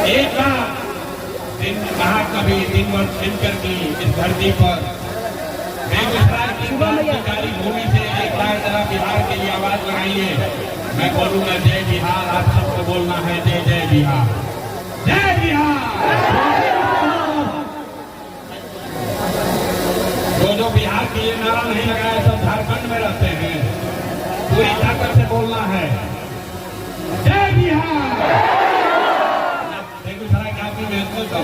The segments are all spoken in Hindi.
एक बार दिन कहा कभी दिन करके इस धरती पर बेगूसराय की क्रांतिकारी भूमि से एक बार जरा बिहार के लिए आवाज बढ़ाइए। मैं बोलूंगा जय बिहार, आप सबको बोलना है जय जय बिहार, जय बिहार। जो बिहार के लिए नारा नहीं लगाया सब झारखंड में रहते हैं, पूरी ताकत से बोलना है जय बिहार। बेगूसराय काफी महत्व का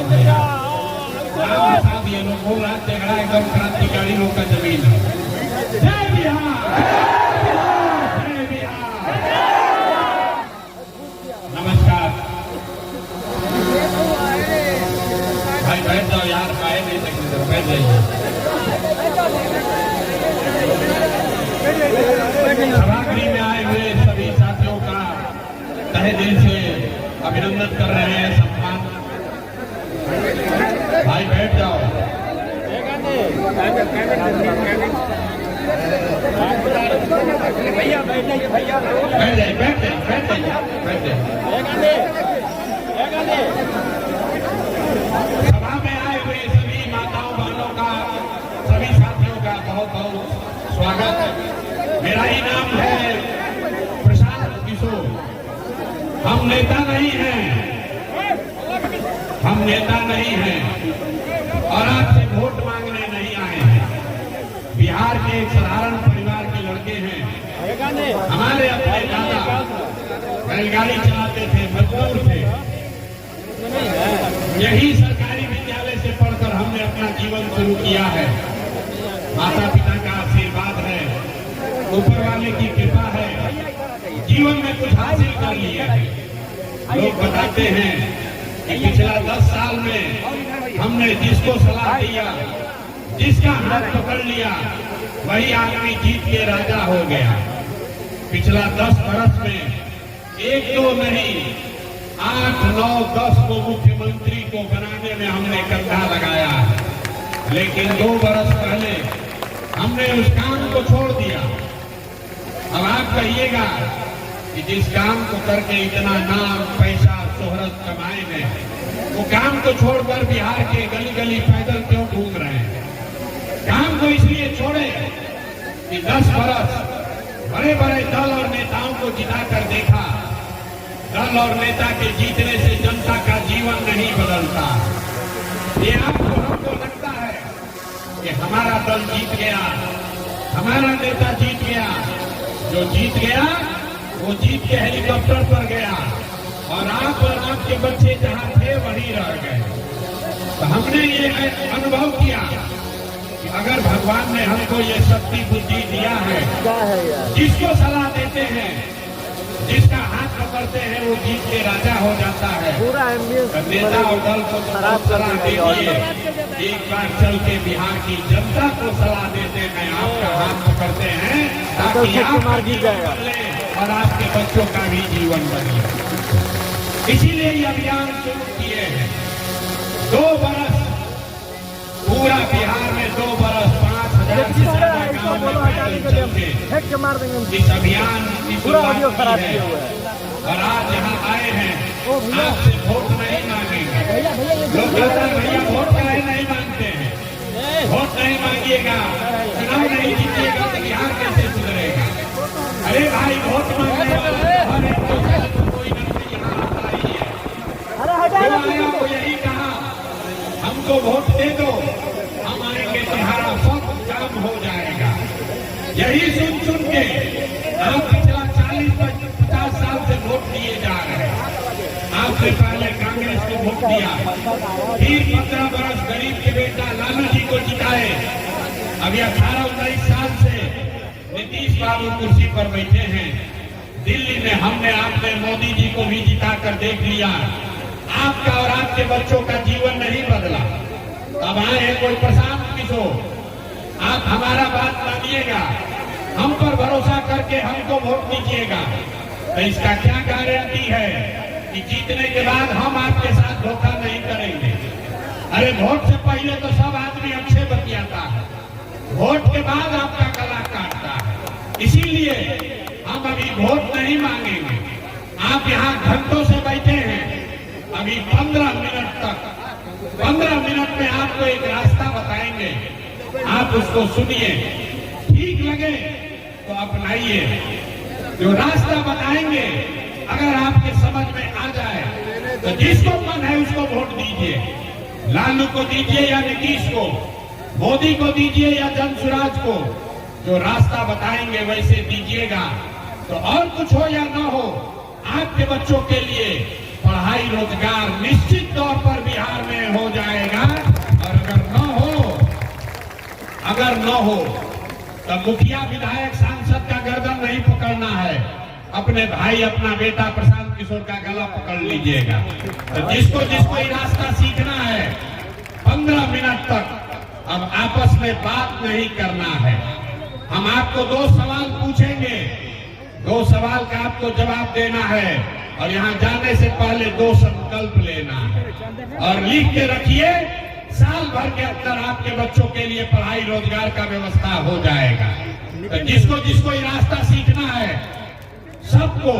ये लोग बोल रहे हैं झगड़ा एकदम क्रांतिकारी लोग का जमीन है। जय बिहार, जय बिहार। नमस्कार भाई, बैठ जाओ यार, पाए नहीं सकते, बैठ जाइए। सभागृह में आए हुए सभी साथियों का तहे दिल से अभिनंदन कर रहे हैं, सम्मान। भाई बैठ जाओ। भैया बैठ जाइए, भैया बैठ जाइए, बैठ जाइए, बैठ जाइए, बैठ जाइए। सभा में आए हुए सभी माताओं बहनों का, सभी साथियों का बहुत बहुत स्वागत है। मेरा ही नाम है प्रशांत किशोर। हम नेता नहीं हैं, हम नेता नहीं हैं और आपसे वोट मांगने नहीं आए हैं। बिहार के एक साधारण परिवार के लड़के हैं। हमारे अपने दादा बैलगाड़ी चलाते थे, मजदूर थे। यही सरकारी विद्यालय से पढ़कर हमने अपना जीवन शुरू किया है। माता पिता का आशीर्वाद है, ऊपर वाले की कृपा है, जीवन में कुछ हासिल कर लिया है। लोग बताते हैं कि पिछला 10 साल में हमने जिसको सलाह दिया, जिसका हाथ पकड़ लिया, वही आदमी जीत के राजा हो गया। पिछला 10 वर्ष में एक दो नहीं 8, 9, 10 को मुख्यमंत्री को बनाने में हमने कंधा लगाया, लेकिन 2 वर्ष पहले हमने उस काम को छोड़ दिया। अब आप कहिएगा कि जिस काम को करके इतना नाम, पैसा, शोहरत कमाए हैं, वो काम को छोड़कर बिहार के गली गली पैदल क्यों घूम रहे हैं? काम को इसलिए छोड़े कि 10 वर्ष बड़े बड़े दल और नेताओं को जिताकर देखा। दल और नेता के जीतने से जनता का जीवन नहीं बदलता। ये आपको हमको लगता है कि हमारा दल जीत गया, हमारा नेता जीत गया। जो जीत गया वो जीत के हेलीकॉप्टर पर गया और आप और आपके बच्चे जहां थे वहीं रह गए। तो हमने ये अनुभव किया कि अगर भगवान ने हमको ये शक्ति बुद्धि दिया है, जिसको सलाह देते हैं, जिसका हाथ पकड़ते हैं, वो जीत के राजा हो जाता है। तो नेता और दल को सलाह दीजिए, एक बार चल के बिहार की जनता को सलाह देते हैं, आपका हाथ पकड़ते हैं ताकि आपका जीवन बदले और आपके बच्चों का भी जीवन बदले। इसीलिए ये अभियान शुरू किए हैं। 2 बरस पूरा बिहार में 2 बरस 5,000 से ज्यादा गाँव में पैदल चलते इस अभियान की शुरुआत की है। और आज यहाँ आए हैं, आपसे वोट नहीं मांगेंगे। लोग कहते हैं भैया वोट काहे नहीं मांगते हैं? वोट नहीं मांगिएगा, चुनाव नहीं जीतिएगा तो बिहार कैसे सुधरेगा? अरे भाई, वोट मांगने वाले हर एक को कोई न कोई यहाँ आता ही है। जो आया वो यही कहा, हमको वोट दे दो, हम आएंगे तुम्हारा सब काम हो जाएगा। यही सुन सुन के आप पिछला 40-50 साल से वोट दिए जा रहे हैं। आपसे पहले कांग्रेस को वोट दिया, फिर 15 वर्ष गरीब के बेटा लालू जी को जिताए। अभी 18-19 साल से नीतीश बाबू कुर्सी पर बैठे हैं। दिल्ली में हमने आपने मोदी जी को भी जिताकर देख लिया। आपका और आपके बच्चों का जीवन नहीं बदला। अब आए हैं कोई प्रशांत किशोर, आप हमारा बात मानिएगा, हम पर भरोसा करके हमको वोट दीजिएगा। तो इसका क्या गारंटी है कि जीतने के बाद हम आपके साथ धोखा नहीं करेंगे? अरे वोट से पहले तो सब आदमी अच्छे बतियाता है, वोट के बाद आपका गला काटता है। इसीलिए हम अभी वोट नहीं मांगेंगे। आप यहाँ घंटों से बैठे हैं, अभी 15 मिनट में आपको एक रास्ता बताएंगे, आप उसको सुनिए, ठीक लगे तो अपनाइए। जो रास्ता बताएंगे अगर आपके समझ में आ जाए तो जिसको मन है उसको वोट दीजिए। लालू को दीजिए या नीतीश को, मोदी को दीजिए या जनसुराज को। जो रास्ता बताएंगे वैसे दीजिएगा। तो और कुछ हो या ना हो, आपके बच्चों के लिए पढ़ाई रोजगार निश्चित तौर पर बिहार में हो जाएगा। और अगर न हो तो मुखिया विधायक सांसद का गर्दन नहीं पकड़ना है, अपने भाई अपना बेटा प्रशांत किशोर का गला पकड़ लीजिएगा। तो जिसको जिसको ये रास्ता सीखना है 15 मिनट तक अब आपस में बात नहीं करना है। हम आपको 2 सवाल पूछेंगे, 2 सवाल का आपको जवाब देना है और यहाँ जाने से पहले 2 संकल्प लेना है और लिख के रखिए। साल भर के अंदर आपके बच्चों के लिए पढ़ाई रोजगार का व्यवस्था हो जाएगा। तो जिसको जिसको ये रास्ता सीखना है सबको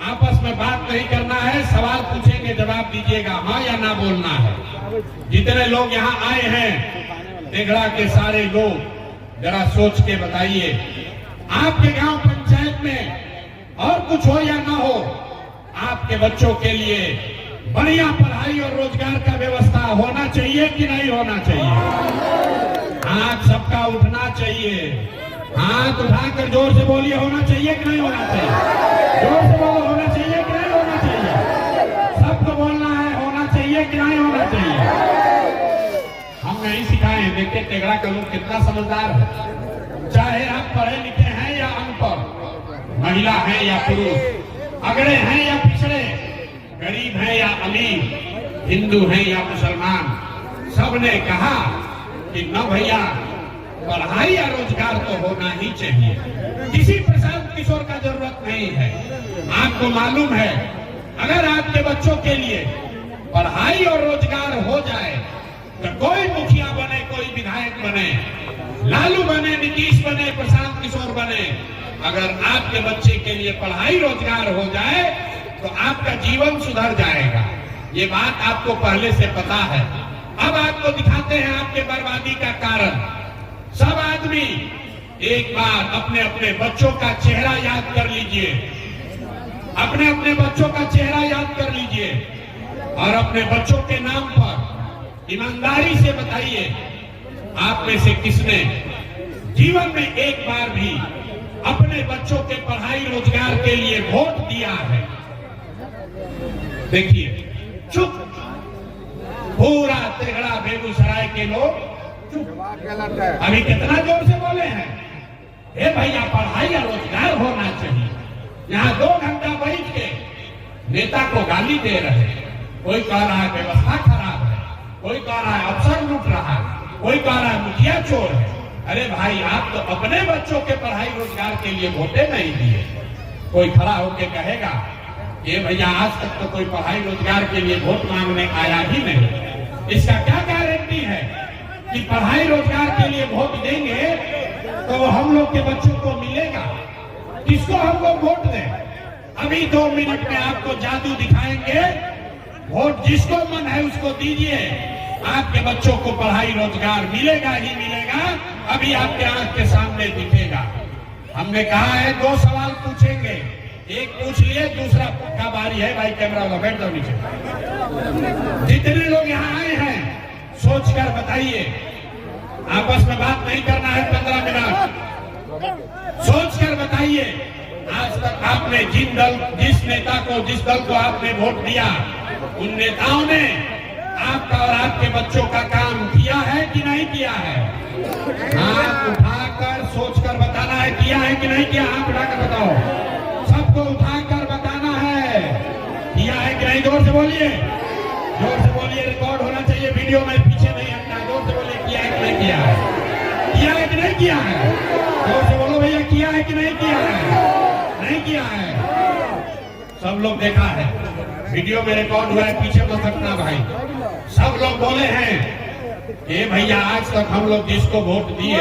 आपस में बात नहीं करना है, सवाल पूछेंगे जवाब दीजिएगा, हाँ या ना बोलना है। जितने लोग यहाँ आए हैं तेघड़ा के सारे लोग जरा सोच के बताइए, आपके गांव पंचायत में और कुछ हो या ना हो, आपके बच्चों के लिए बढ़िया पढ़ाई और रोजगार का व्यवस्था होना चाहिए कि नहीं होना चाहिए? हाथ सबका उठना चाहिए, हाथ उठाकर जोर से बोलिए, होना चाहिए कि नहीं होना चाहिए? जोर से बोलो, होना चाहिए कि नहीं होना चाहिए? सबको बोलना है, होना चाहिए कि नहीं होना चाहिए? हम नहीं सिखाए, देखिए तेघड़ा का लोग कितना समझदार है। चाहे आप पढ़े लिखे हैं या अनपढ़, महिला है या पुरुष, अगड़े हैं या पिछड़े, गरीब है या अमीर, हिंदू है या मुसलमान, सबने कहा कि न भैया पढ़ाई या रोजगार तो होना ही चाहिए। किसी प्रशांत किशोर का जरूरत नहीं है। आपको मालूम है अगर आपके बच्चों के लिए पढ़ाई और रोजगार हो जाए तो कोई मुखिया बने, कोई विधायक बने, लालू बने, नीतीश बने, प्रशांत किशोर बने, अगर आपके बच्चे के लिए पढ़ाई रोजगार हो जाए तो आपका जीवन सुधर जाएगा। ये बात आपको पहले से पता है। अब आपको दिखाते हैं आपके बर्बादी का कारण। सब आदमी एक बार अपने अपने बच्चों का चेहरा याद कर लीजिए, अपने अपने बच्चों का चेहरा याद कर लीजिए और अपने बच्चों के नाम पर ईमानदारी से बताइए, आप में से किसने जीवन में एक बार भी अपने बच्चों के पढ़ाई रोजगार के लिए वोट दिया है? देखिए, चुप, पूरा तेघड़ा बेगूसराय के लोग चुप। अभी कितना जोर से बोले हैं, हे भैया पढ़ाई या रोजगार होना चाहिए। यहाँ 2 घंटा बैठ के नेता को गाली दे रहे हैं। कोई कह रहा है व्यवस्था खराब है, कोई कह रहा है अफसर लूट रहा है, कोई कह रहा है मुखिया चोर है। अरे भाई, आप तो अपने बच्चों के पढ़ाई रोजगार के लिए वोटे नहीं दिए। कोई खड़ा होके कहेगा ये भैया आज तक तो कोई पढ़ाई रोजगार के लिए वोट मांगने आया ही नहीं। इसका क्या गारंटी है कि पढ़ाई रोजगार के लिए वोट देंगे तो हम लोग के बच्चों को मिलेगा? किसको हम लोग वोट दें? अभी 2 मिनट में आपको जादू दिखाएंगे। वोट जिसको मन है उसको दीजिए, आपके बच्चों को पढ़ाई रोजगार मिलेगा ही मिलेगा। अभी आपके आंख के सामने दिखेगा। हमने कहा है 2 सवाल पूछेंगे, एक पूछ लिए, दूसरा का बारी है। भाई कैमरा वाला बैठ जाओ नीचे। जितने लोग यहाँ आए हैं सोचकर बताइए, आपस में बात नहीं करना है। 15 मिनट सोचकर बताइए, आज तक आपने जिस नेता को, जिस दल को आपने वोट दिया, उन नेताओं ने आपका और आपके बच्चों का काम किया है कि नहीं किया है? हाथ उठाकर सोचकर बताना है, किया है कि नहीं किया? हाथ उठाकर बताओ, सबको उठाकर बताना है, किया है कि नहीं? जोर से बोलिए, जोर से बोलिए, रिकॉर्ड होना चाहिए वीडियो में, पीछे नहीं हटना। जोर से बोलिए, किया है कि नहीं किया है? किया है कि नहीं किया है? जोर से बोलो भैया, किया है कि नहीं किया है? नहीं किया है। सब लोग देखा है, वीडियो में रिकॉर्ड हुआ है, पीछे मत हटना भाई। सब लोग बोले हैं ये भैया आज तक हम लोग जिसको वोट दिए,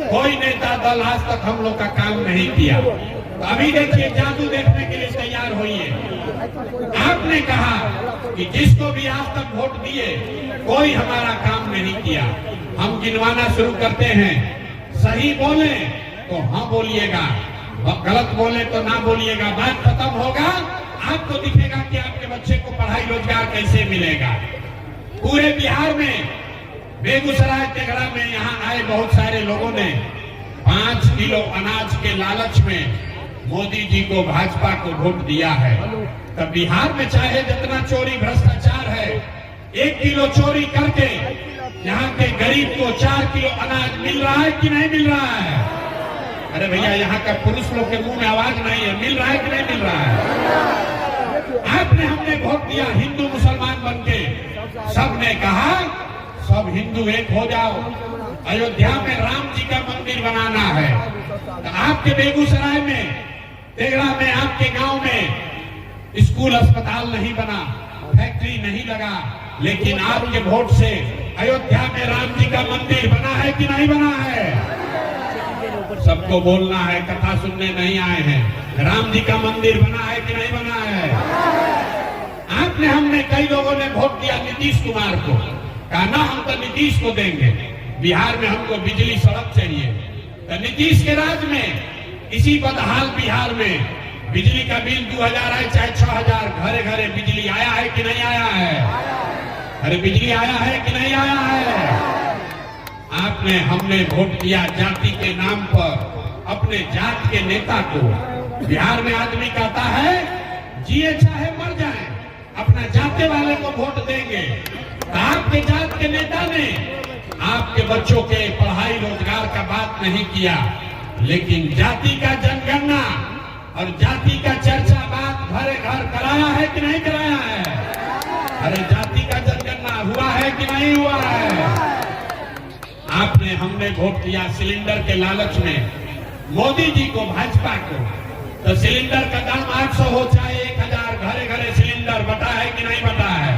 कोई नेता दल आज तक हम लोग का काम नहीं किया। तो अभी देखिए जादू देखने के लिए तैयार होइए। आपने कहा कि जिसको भी आज तक वोट दिए कोई हमारा काम नहीं किया। हम गिनवाना शुरू करते हैं, सही बोले तो हाँ बोलिएगा, गलत बोले तो ना बोलिएगा। बात खत्म होगा, आपको दिखेगा कि आपके बच्चे को पढ़ाई रोजगार कैसे मिलेगा। पूरे बिहार में बेगूसराय तेघड़ा में यहाँ आए बहुत सारे लोगों ने 5 किलो अनाज के लालच में मोदी जी को, भाजपा को वोट दिया है। तब बिहार में चाहे जितना चोरी भ्रष्टाचार है, 1 किलो चोरी करके यहाँ के गरीब को 4 किलो अनाज मिल रहा है कि नहीं मिल रहा है? अरे भैया, यहाँ का पुरुष लोग के मुंह में आवाज नहीं है, मिल रहा है कि नहीं मिल रहा है? आपने हमने वोट दिया हिंदू मुसलमान बनके, सबने कहा सब हिंदू एक हो जाओ, अयोध्या में राम जी का मंदिर बनाना है। तो आपके बेगूसराय में, तेघड़ा में, आपके गांव में स्कूल अस्पताल नहीं बना, फैक्ट्री नहीं लगा, लेकिन आपके वोट से अयोध्या में राम जी का मंदिर बना है कि नहीं बना है? सबको बोलना है, कथा सुनने नहीं आए हैं। राम जी का मंदिर बना है कि नहीं बना है? आपने हमने कई लोगों ने वोट दिया नीतीश कुमार को, कहा ना हम तो नीतीश को देंगे, बिहार में हमको बिजली सड़क चाहिए। तो नीतीश के राज में इसी बदहाल बिहार में बिजली का बिल 2000 है चाहे 6000, घरे घरे बिजली आया है कि नहीं आया है? अरे बिजली आया है कि नहीं आया है? आपने हमने वोट दिया जाति के नाम पर अपने जात के नेता को। बिहार में आदमी कहता है जिए चाहे मर जाए, अपना जाते वाले को वोट देंगे। तो आपके जात के नेता ने आपके बच्चों के पढ़ाई रोजगार का बात नहीं किया, लेकिन जाति का जनगणना और जाति का चर्चा बात घरे घर कराया है कि नहीं कराया है? अरे जाति का जनगणना हुआ है कि नहीं हुआ है? आपने हमने वोट दिया सिलेंडर के लालच में मोदी जी को, भाजपा को। तो सिलेंडर का दाम 800 हो चाहे 1000, घरे घरे सिलेंडर बटा है कि नहीं बटा है?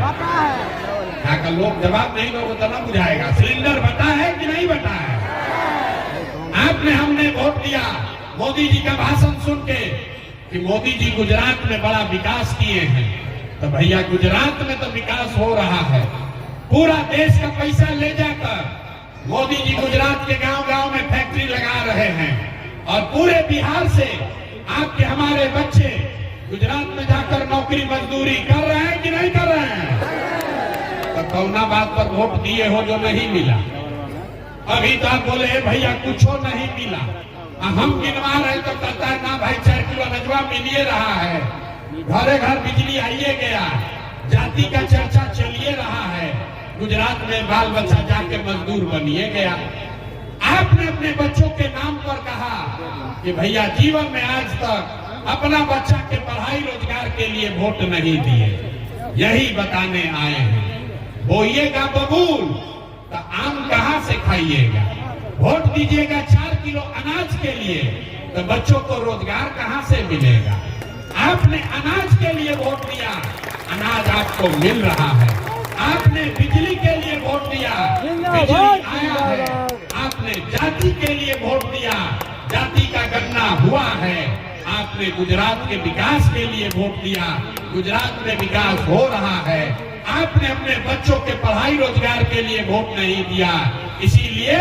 यहाँ का लोग जवाब नहीं दोगे तो ना बुझाएगा। सिलेंडर बटा है कि नहीं बटा है? आपने हमने वोट दिया मोदी जी का भाषण सुन के कि मोदी जी गुजरात में बड़ा विकास किए हैं। तो भैया गुजरात में तो विकास हो रहा है, पूरा देश का पैसा ले जाकर मोदी जी गुजरात के गांव गांव में फैक्ट्री लगा रहे हैं, और पूरे बिहार से आपके हमारे बच्चे गुजरात में जाकर नौकरी मजदूरी कर रहे हैं कि नहीं कर रहे हैं? तो कौना बात पर वोट दिए हो जो नहीं मिला? अभी तो आप बोले भैया कुछ नहीं मिला, हम गिनवा रहे तो कहता है ना भाई 4 किलो अनजवा मिलिए रहा है, घरे घर बिजली आइए गया, जाति का चर्चा चलिए रहा है, गुजरात में बाल बच्चा जाके मजदूर बनिए गया। आपने अपने बच्चों के नाम पर कहा कि भैया जीवन में आज तक अपना बच्चा के पढ़ाई रोजगार के लिए वोट नहीं दिए, यही बताने आए हैं। बोइएगा बबूल तो आम कहाँ से खाइएगा? वोट दीजिएगा 4 किलो अनाज के लिए तो बच्चों को रोजगार कहाँ से मिलेगा? आपने अनाज के लिए वोट दिया, अनाज आपको मिल रहा है। आपने बिजली के लिए वोट दिया, बिजली आया है। आपने जाति के लिए वोट दिया, जाति का गणना हुआ है। आपने गुजरात के विकास के लिए वोट दिया, गुजरात में विकास हो रहा है। आपने अपने बच्चों के पढ़ाई रोजगार के लिए वोट नहीं दिया, इसीलिए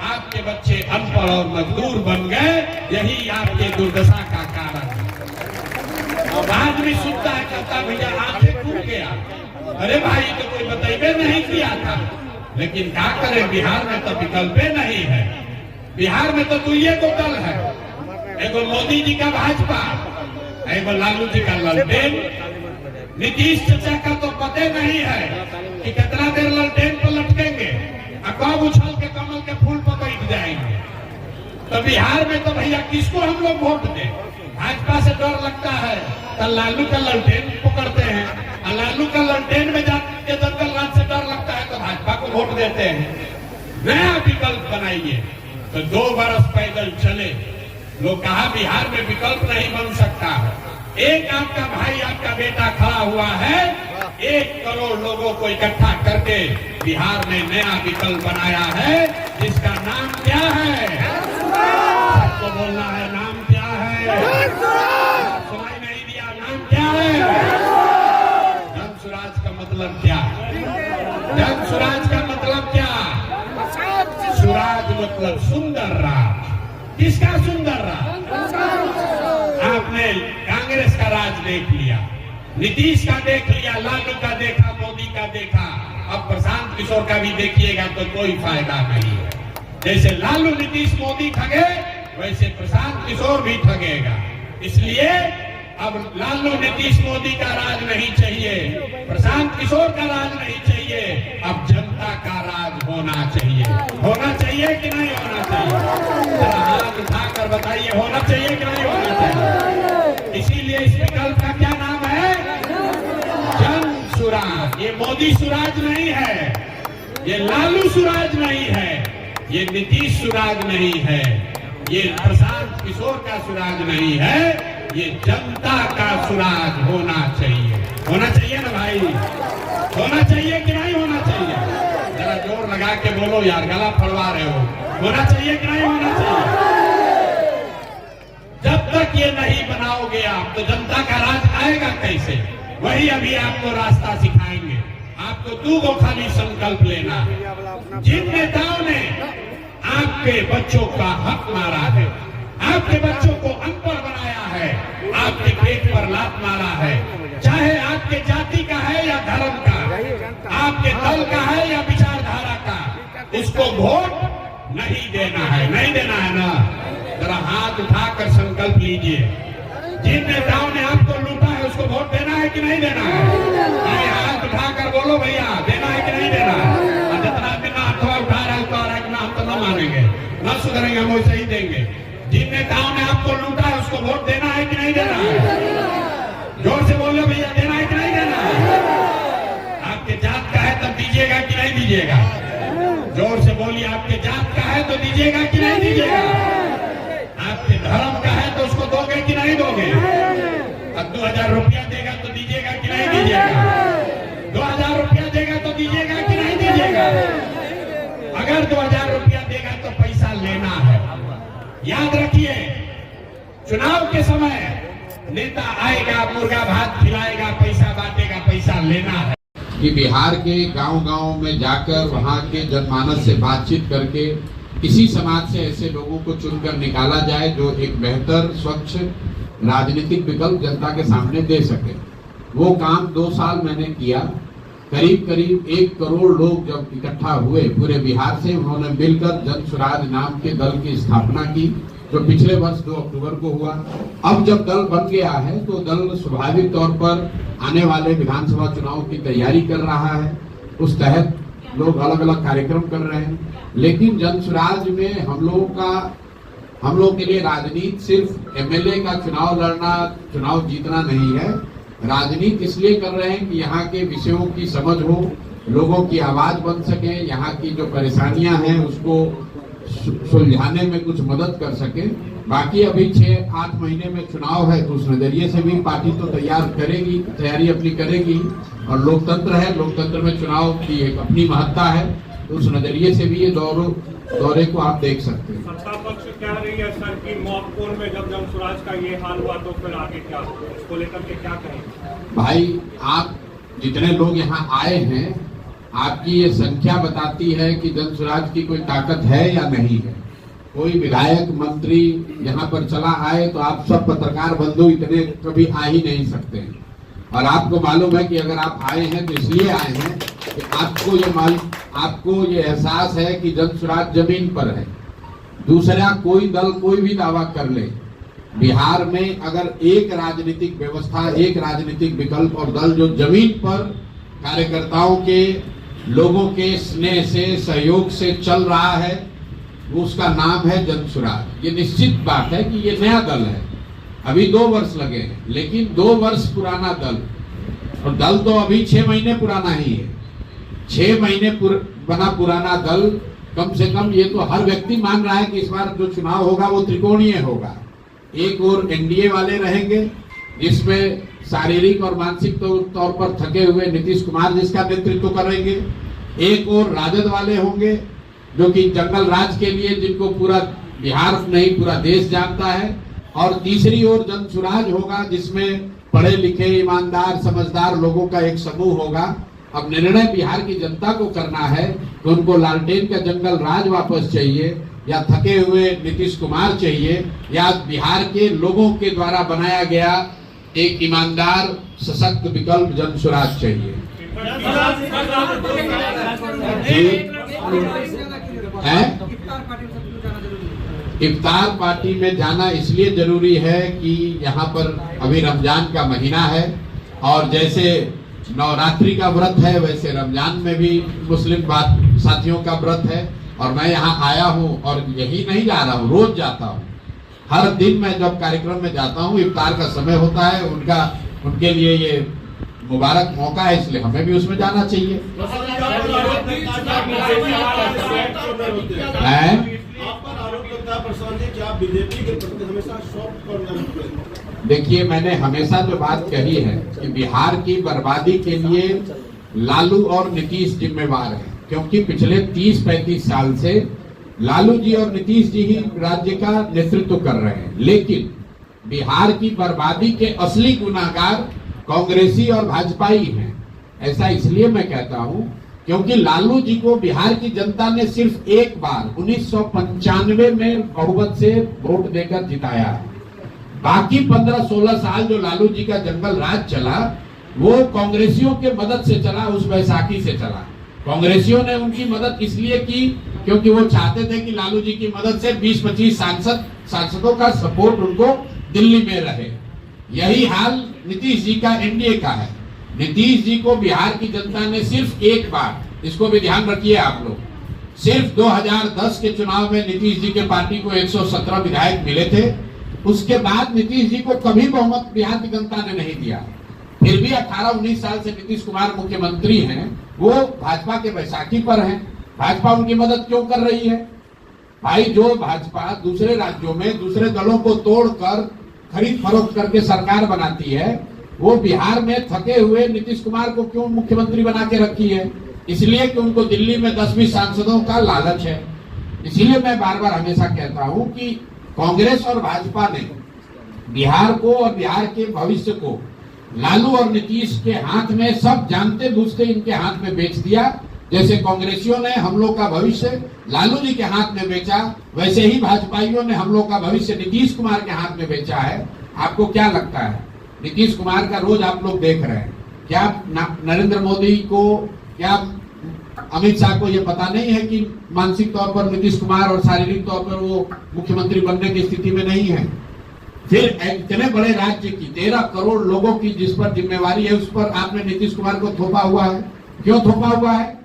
आपके बच्चे अनपढ़ और मजदूर बन गए। यही आपके दुर्दशा का कारण है। और आदमी सुनता है कहता भैया आंखें खुल गया, अरे भाई तो कोई बताइए नहीं किया था, लेकिन क्या करें बिहार में तो विकल्प नहीं है। बिहार में तो दुइये को दल है, एगो मोदी जी का भाजपा, एगो लालू जी का ललटेन। नीतीश चाचा का तो पता नहीं है कि कितना देर ललटेन पर लटकेंगे और कब उछल के कमल के फूल पर बैठ जाएंगे। तो बिहार में तो भैया किसको हम लोग वोट दें? भाजपा से डर लगता है तो लालू का ललटेन पकड़ते हैं, और लालू का ललटेन में जाके दंगल राज से डर लगता है तो भाजपा को वोट देते हैं। नया विकल्प बनाइए। तो 2 बरस पैदल चले, लोग कहा बिहार में विकल्प नहीं बन सकता है। एक आपका भाई, आपका बेटा खड़ा हुआ है, 1 करोड़ लोगों को इकट्ठा करके बिहार में नया विकल्प बनाया है, जिसका नाम क्या है? सबको बोलना है, नाम क्या है? सुनाई नहीं दिया, नाम क्या है? जन स्वराज का मतलब क्या? जन स्वराज का मतलब क्या? स्वराज मतलब सुंदर राज। किसका सुंदर राज? आपने कांग्रेस का राज देख लिया, नीतीश का देख लिया, लालू का देखा, मोदी का देखा, अब प्रशांत किशोर का भी देखिएगा तो कोई फायदा नहीं है। जैसे लालू नीतीश मोदी ठगे, वैसे प्रशांत किशोर भी ठगेगा। इसलिए अब लालू नीतीश मोदी का राज नहीं चाहिए, प्रशांत किशोर का राज नहीं चाहिए, अब जनता का राज होना चाहिए। होना चाहिए कि नहीं होना चाहिए? जरा हाथ उठाकर बताइए, होना चाहिए कि नहीं होना चाहिए? इसीलिए इस विकल्प का क्या नाम है? जन सुराज। ये मोदी सुराज नहीं है, ये लालू सुराज नहीं है, ये नीतीश सुराज नहीं है, ये प्रशांत किशोर का सुराज नहीं है, ये जनता का सुराज होना चाहिए। होना चाहिए ना भाई? होना चाहिए कि नहीं होना चाहिए? जरा जोर लगा के बोलो यार, गला फड़वा रहे हो। होना चाहिए कि नहीं होना चाहिए? जब तक ये नहीं बनाओगे आप, तो जनता का राज आएगा कैसे? वही अभी आपको रास्ता सिखाएंगे। आपको 2 गो खाली संकल्प लेना है। जिन नेताओं ने आपके बच्चों का हक मारा है, आपके बच्चों को अनपढ़ बनाया है, आपके पेट पर लात मारा है, चाहे आपके जाति का है या धर्म का, आपके दल का है या विचारधारा का, उसको वोट नहीं देना है। नहीं देना है ना? जरा हाथ उठाकर संकल्प लीजिए। जिन नेताओं ने आपको लूटा है, उसको वोट देना है कि नहीं देना है? अरे हाथ उठाकर बोलो भैया, देना है कि नहीं देना है? और जितना बिना अथवा उठा रहा है उसको हम तो न मानेंगे, न सुधरेंगे, हम वैसे ही देंगे। जिन नेताओं ने आपको लूटा है, उसको वोट देना है कि नहीं देना है? जोर से बोलो भैया, देना है कि नहीं देना है? आपके जात का है तब दीजिएगा कि नहीं दीजिएगा? जोर से बोलिए, आपके जात का है तो दीजिएगा कि नहीं दीजिएगा? आपके धर्म का है तो उसको दोगे कि नहीं दोगे? अब 2000 रुपया देगा तो दीजिएगा कि नहीं दीजिएगा? 2000 रुपया देगा तो दीजिएगा कि नहीं दीजिएगा? अगर 2000 रुपया देगा तो पैसा लेना है। याद रखिए, चुनाव के समय नेता आएगा, मुर्गा भात खिलाएगा, पैसा बांटेगा, पैसा लेना है। कि बिहार के गांव-गांव में जाकर वहां के जनमानस से बातचीत करके किसी समाज से ऐसे लोगों को चुनकर निकाला जाए जो एक बेहतर स्वच्छ राजनीतिक विकल्प जनता के सामने दे सके। वो काम 2 साल मैंने किया। करीब करीब 1 करोड़ लोग जब इकट्ठा हुए पूरे बिहार से, उन्होंने मिलकर जन स्वराज नाम के दल की स्थापना की, जो पिछले वर्ष 2 अक्टूबर को हुआ। अब जब दल बन गया है तो दल स्वाभाविक तौर पर आने वाले विधानसभा चुनाव की तैयारी कर रहा है। उस तहत लोग अलग अलग कार्यक्रम कर रहे हैं। लेकिन जन स्वराज में हम लोग के लिए राजनीति सिर्फ एमएलए का चुनाव लड़ना, चुनाव जीतना नहीं है। राजनीति इसलिए कर रहे हैं कि यहाँ के विषयों की समझ हो, लोगों की आवाज बन सके, यहाँ की जो परेशानियां हैं उसको सुलझाने में कुछ मदद कर सके। बाकी अभी 6-8 महीने में चुनाव है, तो उस नजरिए से भी पार्टी तो तैयारी अपनी करेगी। और लोकतंत्र है, लोकतंत्र में चुनाव की एक अपनी महत्ता है, तो उस नजरिए से भी ये दौरे को आप देख सकते हैं। सत्ता पक्ष कह रही है सर कि मॉकपोल में जब जन स्वराज का ये हाल हुआ तो फिर आगे क्या, उसको लेकर के क्या कहेंगे? भाई, आप जितने लोग यहाँ आए हैं, आपकी ये संख्या बताती है कि जन स्वराज की कोई ताकत है या नहीं है। कोई विधायक मंत्री यहाँ पर चला आए तो आप सब पत्रकार बंधु इतने कभी आ ही नहीं सकते हैं। और आपको मालूम है कि अगर आप आए हैं तो इसलिए आए हैं कि आपको ये एहसास है कि जन स्वराज जमीन पर है। दूसरा, कोई दल कोई भी दावा कर ले, बिहार में अगर एक राजनीतिक व्यवस्था, एक राजनीतिक विकल्प और दल जो जमीन पर कार्यकर्ताओं के, लोगों के स्नेह से, सहयोग से चल रहा है, वो उसका नाम है जन स्वराज। ये निश्चित बात है कि ये नया दल है, अभी 2 वर्ष लगे हैं, लेकिन 2 वर्ष पुराना दल, और दल तो अभी 6 महीने पुराना ही है। 6 महीने बना पुराना दल, कम से कम ये तो हर व्यक्ति मान रहा है कि इस बार जो चुनाव होगा वो त्रिकोणीय होगा। एक और एनडीए वाले रहेंगे, जिसमें शारीरिक और मानसिक तौर पर थके हुए नीतीश कुमार जिसका नेतृत्व करेंगे। एक और राजद वाले होंगे, जो कि जंगल राज के लिए, जिनको पूरा बिहार नहीं पूरा देश जानता है। और तीसरी ओर जन सुराज होगा, जिसमें पढ़े लिखे ईमानदार समझदार लोगों का एक समूह होगा। अब निर्णय बिहार की जनता को करना है कि उनको लालटेन का जंगल राज वापस चाहिए, या थके हुए नीतीश कुमार चाहिए, या बिहार के लोगों के द्वारा बनाया गया एक ईमानदार सशक्त विकल्प जन स्वराज चाहिए। इफ्तार पार्टी में जाना इसलिए जरूरी है कि यहाँ पर अभी रमजान का महीना है, और जैसे नवरात्रि का व्रत है वैसे रमजान में भी मुस्लिम साथियों का व्रत है। और मैं यहाँ आया हूँ, और यही नहीं जा रहा हूँ, रोज जाता हूँ। हर दिन मैं जब कार्यक्रम में जाता हूँ, इफ्तार का समय होता है, उनके लिए ये मुबारक मौका है, इसलिए हमें भी उसमें जाना चाहिए। देखिए, मैंने हमेशा जो बात कही है कि बिहार की बर्बादी के लिए लालू और नीतीश जिम्मेवार हैं, क्योंकि पिछले 30-35 साल से लालू जी और नीतीश जी ही राज्य का नेतृत्व कर रहे हैं। लेकिन बिहार की बर्बादी के असली गुनाहगार कांग्रेसी और भाजपाई हैं। ऐसा इसलिए मैं कहता हूं क्योंकि लालू जी को बिहार की जनता ने सिर्फ एक बार 1995 में बहुमत से वोट देकर जिताया है। बाकी 15-16 साल जो लालू जी का जंगल राज चला, वो कांग्रेसियों के मदद से चला, उस बैसाखी से चला। कांग्रेसियों ने उनकी मदद इसलिए की क्योंकि वो चाहते थे कि लालू जी की मदद से 20-25 सांसदों का सपोर्ट उनको दिल्ली में रहे। यही हाल नीतीश जी का एनडीए का है। नीतीश जी को बिहार की जनता ने सिर्फ एक बार, इसको भी ध्यान रखिए आप लोग, सिर्फ 2010 के चुनाव में नीतीश जी के पार्टी को 117 विधायक मिले थे। उसके बाद नीतीश जी को कभी बहुमत बिहार की जनता ने नहीं दिया। फिर भी 18-19 साल से नीतीश कुमार मुख्यमंत्री हैं, वो भाजपा के बैसाखी पर हैं। भाजपा उनकी मदद क्यों कर रही है? भाई, जो भाजपा दूसरे राज्यों में दूसरे दलों को तोड़कर खरीद फरोख्त करके सरकार बनाती है, वो बिहार में थके हुए नीतीश कुमार को क्यों मुख्यमंत्री बना के रखी है? इसलिए कि उनको दिल्ली में 10-20 सांसदों का लालच है। इसीलिए मैं बार बार हमेशा कहता हूं कि कांग्रेस और भाजपा ने बिहार को और बिहार के भविष्य को लालू और नीतीश के हाथ में, सब जानते बूझते इनके हाथ में बेच दिया। जैसे कांग्रेसियों ने हम लोग का भविष्य लालू जी के हाथ में बेचा, वैसे ही भाजपाइयों ने हम लोग का भविष्य नीतीश कुमार के हाथ में बेचा है। आपको क्या लगता है? नीतीश कुमार का रोज आप लोग देख रहे हैं, क्या नरेंद्र मोदी को, क्या अमित शाह को ये पता नहीं है कि मानसिक तौर पर नीतीश कुमार और शारीरिक तौर पर वो मुख्यमंत्री बनने की स्थिति में नहीं है? फिर इतने बड़े राज्य की 13 करोड़ लोगों की जिस पर जिम्मेवारी है, उस पर आपने नीतीश कुमार को थोपा हुआ है। क्यों थोपा हुआ है?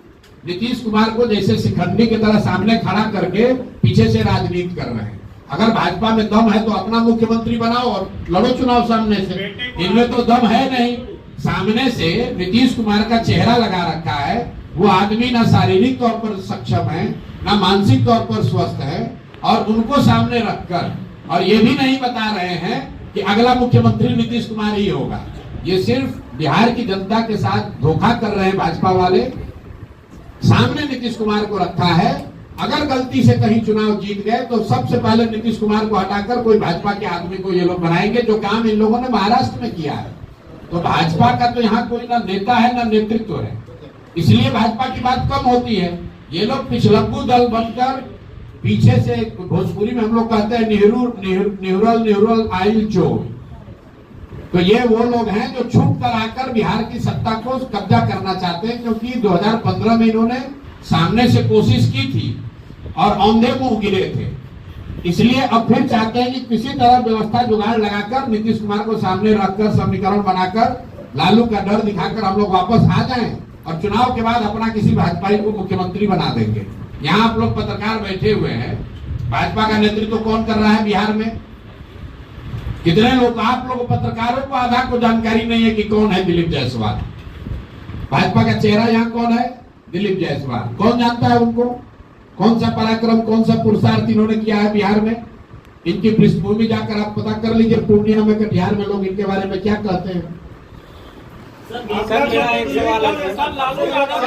नीतीश कुमार को जैसे शिखंडी की तरह सामने खड़ा करके पीछे से राजनीति कर रहे हैं। अगर भाजपा में दम है तो अपना मुख्यमंत्री बनाओ और लड़ो चुनाव सामने से। इनमें तो दम है नहीं। सामने से नीतीश कुमार का चेहरा लगा रखा है। वो आदमी ना शारीरिक तौर पर सक्षम है, ना मानसिक तौर पर स्वस्थ है, और उनको सामने रखकर और ये भी नहीं बता रहे हैं कि अगला मुख्यमंत्री नीतीश कुमार ही होगा। ये सिर्फ बिहार की जनता के साथ धोखा कर रहे हैं भाजपा वाले। सामने नीतीश कुमार को रखा है। अगर गलती से कहीं चुनाव जीत गए तो सबसे पहले नीतीश कुमार को हटाकर कोई भाजपा के आदमी को ये लोग बनाएंगे, जो काम इन लोगों ने महाराष्ट्र में किया है। तो भाजपा का तो यहाँ कोई ना नेता है ना नेतृत्व है, इसलिए भाजपा की बात कम होती है। ये लोग पिछलग्गू दल बनकर पीछे से, भोजपुरी में हम लोग कहते हैं निहुरल आइल चोर। तो ये वो लोग हैं जो छुप कर आकर बिहार की सत्ता को कब्जा करना चाहते हैं, क्योंकि 2015 में इन्होंने सामने से कोशिश की थी और औंधे मुंह गिरे थे। इसलिए अब फिर चाहते हैं कि किसी तरह व्यवस्था जुगाड़ लगाकर नीतीश कुमार को सामने रखकर समीकरण बनाकर लालू का डर दिखाकर हम लोग वापस आ जाएं और चुनाव के बाद अपना किसी भाजपाई को मुख्यमंत्री बना देंगे। यहाँ आप लोग पत्रकार बैठे हुए हैं, भाजपा का नेतृत्व कौन कर रहा है बिहार में? कितने लोग, आप लोग पत्रकारों को आधा को जानकारी नहीं है कि कौन है दिलीप जायसवाल। भाजपा का चेहरा यहाँ कौन है? दिलीप जायसवाल। कौन जानता है उनको? कौन सा पराक्रम, कौन सा पुरुषार्थ इन्होंने किया है बिहार में? इनकी पृष्ठभूमि जाकर आप पता कर लीजिए, पूर्णिया में, कटिहार में लोग इनके बारे में क्या कहते हैं। सर मेरा एक सवाल है सर लालू यादव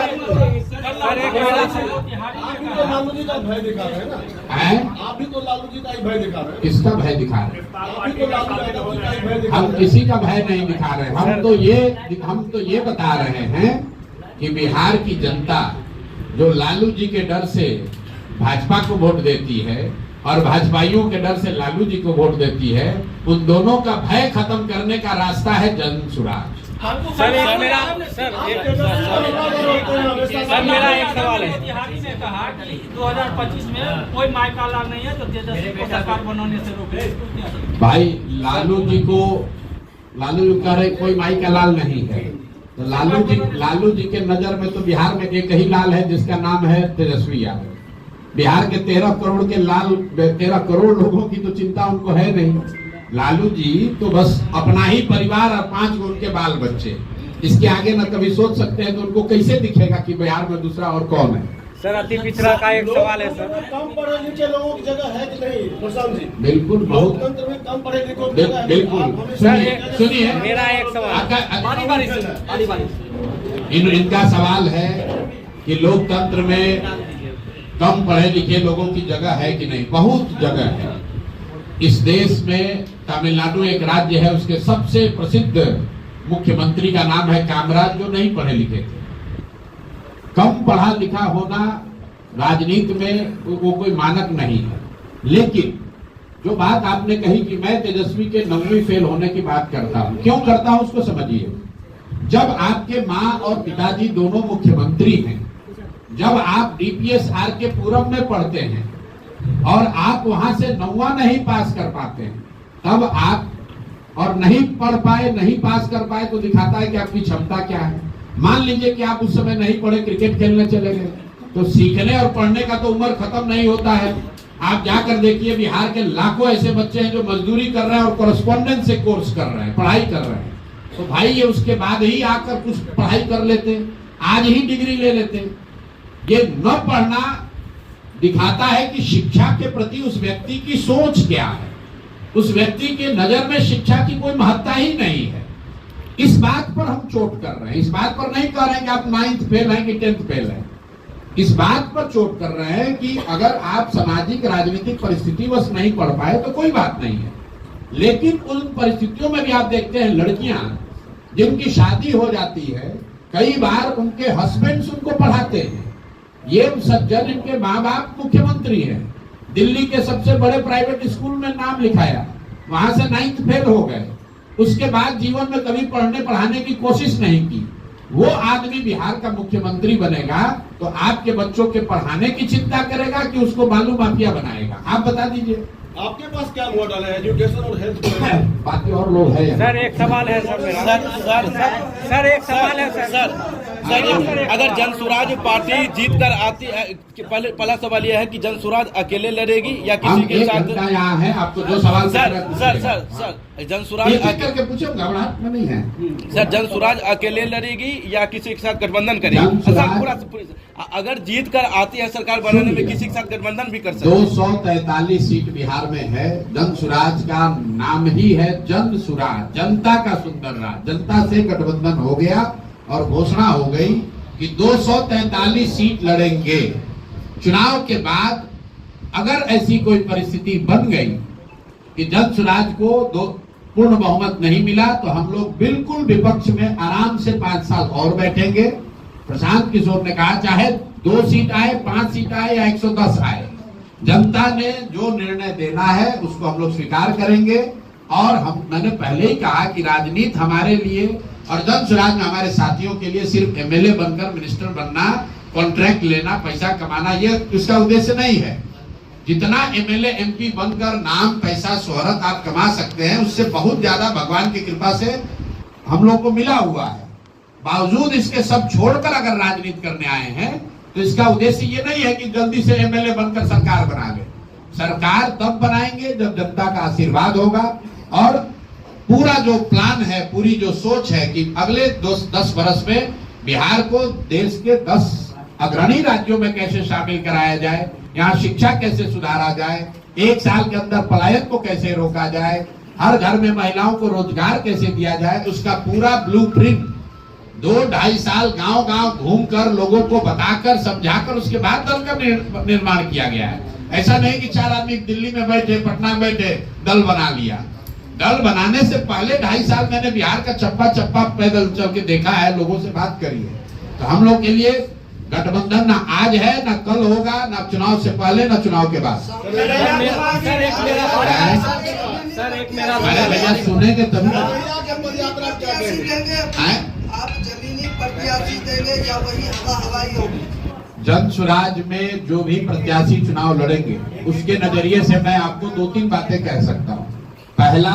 सर एक आप भी तो लालू जी का भय दिखा रहे हैं ना, हैं? आप भी तो लालू जी का ही भय दिखा रहे हैं, किसका भय दिखा रहे हैं? आप भी तो लालू यादव जी का ही भय दिखा हम रहे हैं। किसी का भय नहीं दिखा रहे, हम तो ये बता रहे हैं कि बिहार की जनता जो लालू जी के डर से भाजपा को वोट देती है और भाजपाइयों के डर से लालू जी को वोट देती है, उन दोनों का भय खत्म करने का रास्ता है जन सुराज। सर मेरा एक सवाल है। तिहारी ने कहा कि 2025 में कोई मायका लाल नहीं है जो तेजस्वी को सरकार बनाने से रोके। भाई लालू जी कह रहे कोई माई का लाल नहीं है, तो लालू जी के नजर में तो बिहार में एक ही लाल है जिसका नाम है तेजस्वी यादव। बिहार के 13 करोड़ के 13 करोड़ लोगों की तो चिंता उनको है नहीं। लालू जी तो बस अपना ही परिवार और 5 उनके बाल बच्चे, इसके आगे न कभी सोच सकते हैं, तो उनको कैसे दिखेगा कि बिहार में दूसरा और कौन है। सर अति पिछड़ा का एक सवाल है सर। कम पढ़े लिखे लोगों की जगह है कि नहीं प्रशांत जी? बिल्कुल बहुत लोकतंत्र में कम पढ़े लिखों की जगह है। बिल्कुल आप हमेशा सुनिए मेरा एक सवाल इनका सवाल है कि लोकतंत्र में कम पढ़े लिखे लोगों की जगह है कि नहीं। बहुत जगह है। इस देश में तमिलनाडु एक राज्य है, उसके सबसे प्रसिद्ध मुख्यमंत्री का नाम है कामराज, जो नहीं पढ़े लिखे थे। कम पढ़ा लिखा होना राजनीति में वो कोई मानक नहीं है। लेकिन जो बात आपने कही कि मैं तेजस्वी के 9वीं फेल होने की बात करता हूं, क्यों करता हूं उसको समझिए। जब आपके माँ और पिताजी दोनों मुख्यमंत्री हैं, जब आप डीपीएस आर के पूरब में पढ़ते हैं और आप वहां से 9वां नहीं पास कर पाते हैं, तब आप और नहीं पढ़ पाए, नहीं पास कर पाए, तो दिखाता है कि आपकी क्षमता क्या है। मान लीजिए कि आप उस समय नहीं पढ़े, क्रिकेट खेलने चले गए, तो सीखने और पढ़ने का तो उम्र खत्म नहीं होता है। आप जाकर देखिए बिहार के लाखों ऐसे बच्चे हैं जो मजदूरी कर रहे हैं और कॉरेस्पॉन्डेंस से कोर्स कर रहे हैं, पढ़ाई कर रहे हैं। तो भाई ये उसके बाद ही आकर कुछ पढ़ाई कर लेते, आज ही डिग्री ले लेते। ये न पढ़ना दिखाता है कि शिक्षा के प्रति उस व्यक्ति की सोच क्या है। उस व्यक्ति के नजर में शिक्षा की कोई महत्ता ही नहीं है। इस बात पर हम चोट कर रहे हैं। इस बात पर नहीं कह रहे हैं कि आप 9th फेल हैं कि 10th फेल हैं। इस बात पर चोट कर रहे हैं कि अगर आप सामाजिक राजनीतिक परिस्थिति बस नहीं पढ़ पाए तो कोई बात नहीं है। लेकिन उन परिस्थितियों में भी आप देखते हैं लड़कियां जिनकी शादी हो जाती है, कई बार उनके हस्बैंड्स उनको पढ़ाते हैं। ये सज्जन इनके माँ बाप मुख्यमंत्री हैं, दिल्ली के सबसे बड़े प्राइवेट स्कूल में नाम लिखाया, वहां से 9th फेल हो गए, उसके बाद जीवन में कभी पढ़ने पढ़ाने की कोशिश नहीं की। वो आदमी बिहार का मुख्यमंत्री बनेगा तो आपके बच्चों के पढ़ाने की चिंता करेगा कि उसको बालू माफिया बनाएगा? आप बता दीजिए। आपके पास क्या मॉडल है एजुकेशन और हेल्थ को? बाकी और लोग हैं। सर एक सवाल है सर मेरा। सर एक सवाल है सर। अगर जनसुराज पार्टी जीत कर आती है, पहला सवाल यह है कि जनसुराज अकेले लड़ेगी या हम किसी के एक साथ? घंटा यहाँ है, आपको जो सवाल सर जनसुराज करके पूछो, घबराहट में नहीं है। सर जनसुराज अकेले लड़ेगी या किसी के साथ गठबंधन करेगी? जनसुराज- पूरा अगर जीत कर आती है सरकार बनाने में किसी के साथ गठबंधन भी कर सकती है। 243 सीट बिहार में है। जन सुराज का नाम ही है जन सुराज, जनता का सुंदर राज। जनता से गठबंधन हो गया और घोषणा हो गई कि 243 सीट लड़ेंगे। चुनाव के बाद अगर ऐसी कोई परिस्थिति बन गई कि जन सुराज को पूर्ण बहुमत नहीं मिला, तो हम लोग बिल्कुल विपक्ष में आराम से 5 साल और बैठेंगे। प्रशांत किशोर ने कहा चाहे 2 सीट आए, 5 सीट आए या 110 आए, जनता ने जो निर्णय देना है उसको हम लोग स्वीकार करेंगे। और मैंने पहले ही कहा कि राजनीति हमारे लिए और जन सुराज में हमारे साथियों के लिए सिर्फ एमएलए बनकर मिनिस्टर बनना, कॉन्ट्रैक्ट लेना, पैसा कमाना, ये उसका उद्देश्य नहीं है। जितना एमएलए एमपी बनकर नाम, पैसा, शोहरत आप कमा सकते हैं, उससे बहुत ज्यादा भगवान की कृपा से हम लोग को मिला हुआ है। बावजूद इसके सब छोड़कर अगर राजनीति करने आए हैं तो इसका उद्देश्य ये नहीं है कि जल्दी से एमएलए बनकर सरकार बना ले। सरकार तब बनाएंगे जब जनता का आशीर्वाद होगा और पूरा जो प्लान है, पूरी जो सोच है कि अगले 10 वर्ष में बिहार को देश के 10 अग्रणी राज्यों में कैसे शामिल कराया जाए, यहाँ शिक्षा कैसे सुधारा जाए, 1 साल के अंदर पलायन को कैसे रोका जाए, हर घर में महिलाओं को रोजगार कैसे दिया जाए, उसका पूरा ब्लूप्रिंट 2-2.5 साल गांव-गांव घूमकर लोगों को बताकर समझाकर उसके बाद दल का निर्माण किया गया है। ऐसा नहीं कि 4 आदमी दिल्ली में बैठे, पटना में बैठे, दल बना लिया। दल बनाने से पहले 2.5 साल मैंने बिहार का चप्पा चप्पा पैदल चल के देखा है, लोगों से बात करी है। तो हम लोग के लिए गठबंधन ना आज है ना कल होगा, ना चुनाव से पहले ना चुनाव के बाद। अरे भैया सुनेंगे तभी ना। आप जमीनी प्रत्याशी देंगे या वही हवाई होगी? जन स्वराज में जो भी प्रत्याशी चुनाव लड़ेंगे उसके नजरिए से मैं आपको 2-3 बातें कह सकता हूँ। पहला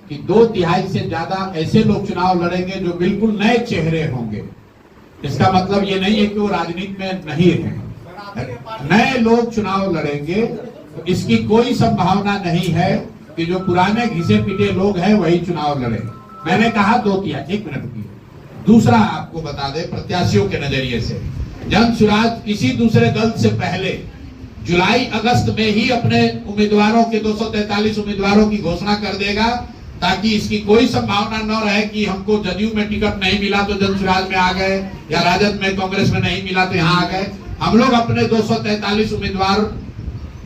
कि 2/3 से ज्यादा ऐसे लोग चुनाव लड़ेंगे जो बिल्कुल नए चेहरे होंगे। इसका मतलब ये नहीं है कि वो राजनीति में नहीं है। नए लोग चुनाव लड़ेंगे तो इसकी कोई संभावना नहीं है कि जो पुराने घिसे पिटे लोग हैं वही चुनाव लड़े। मैंने कहा 2/3। 1 मिनट की। दूसरा आपको बता दे प्रत्याशियों के नजरिए से, जन स्वराज किसी दूसरे दल से पहले जुलाई अगस्त में ही अपने उम्मीदवारों के 243 उम्मीदवारों की घोषणा कर देगा, ताकि इसकी कोई संभावना न रहे कि हमको जदयू में टिकट नहीं मिला तो जन स्वराज में आ गए, या राजद में कांग्रेस में नहीं मिला तो यहाँ आ गए। हम लोग अपने 243 उम्मीदवार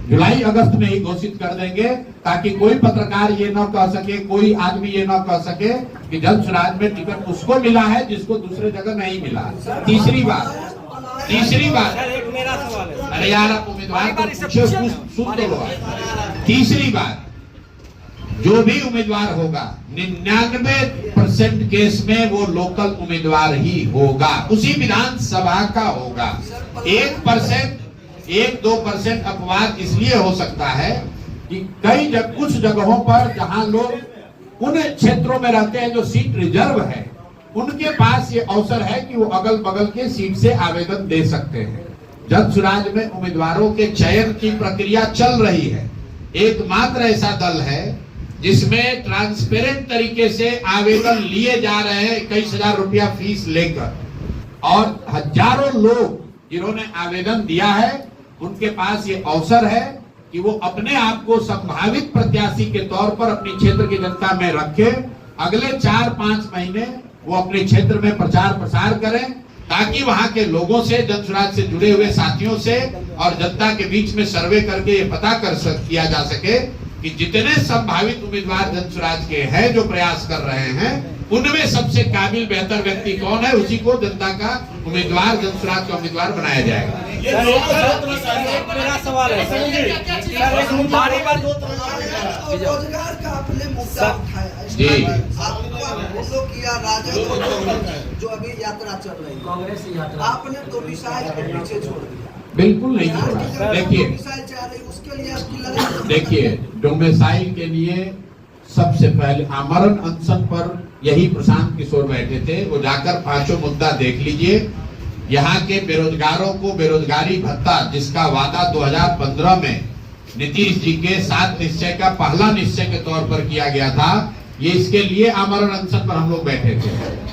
जुलाई अगस्त में ही घोषित कर देंगे, ताकि कोई पत्रकार ये न कह सके, कोई आदमी ये न कह सके कि जन स्वराज में टिकट उसको मिला है जिसको दूसरे जगह नहीं मिला। तीसरी बात मेरा सवाल है। अरे यार आप उम्मीदवार को पूछो, सुन तो लो। तीसरी बात, जो भी उम्मीदवार होगा 99% केस में वो लोकल उम्मीदवार ही होगा, उसी विधानसभा का होगा। 1%, अपवाद इसलिए हो सकता है कि कुछ जगहों पर जहां लोग उन क्षेत्रों में रहते हैं जो सीट रिजर्व है, उनके पास ये अवसर है कि वो अगल बगल के सीट से आवेदन दे सकते हैं। जन स्वराज में उम्मीदवारों के चयन की प्रक्रिया चल रही है। एकमात्र ऐसा दल है जिसमें ट्रांसपेरेंट तरीके से आवेदन लिए जा रहे हैं 21,000 रुपया फीस लेकर, और हजारों लोग जिन्होंने आवेदन दिया है उनके पास ये अवसर है कि वो अपने आप को संभावित प्रत्याशी के तौर पर अपनी क्षेत्र की जनता में रखे। अगले 4-5 महीने वो अपने क्षेत्र में प्रचार प्रसार करें, ताकि वहां के लोगों से, जन स्वराज से जुड़े हुए साथियों से और जनता के बीच में सर्वे करके ये पता किया जा सके कि जितने संभावित उम्मीदवार जन स्वराज के हैं जो प्रयास कर रहे हैं, उनमें सबसे काबिल बेहतर व्यक्ति कौन है, उसी को जनता का उम्मीदवार, जन स्वराज का उम्मीदवार बनाया जाएगा। मेरा सवाल है रोजगार का आपने मुद्दा उठाया जी। आपको किया राजद जो अभी यात्रा चल रही है, कांग्रेस यात्रा, आपने तो मिसाइल के पीछे छोड़ दिया। बिल्कुल नहीं छोड़ा। देखिए डोमिसाइल के लिए सबसे पहले आमरण अनशन पर यही प्रशांत किशोर बैठे थे। वो जाकर 5 मुद्दा देख लीजिए। यहाँ के बेरोजगारों को बेरोजगारी भत्ता, जिसका वादा 2015 में नीतीश जी के 7 निश्चय का पहला निश्चय के तौर पर किया गया था, ये इसके लिए आमरण अनशन पर हम लोग बैठे थे।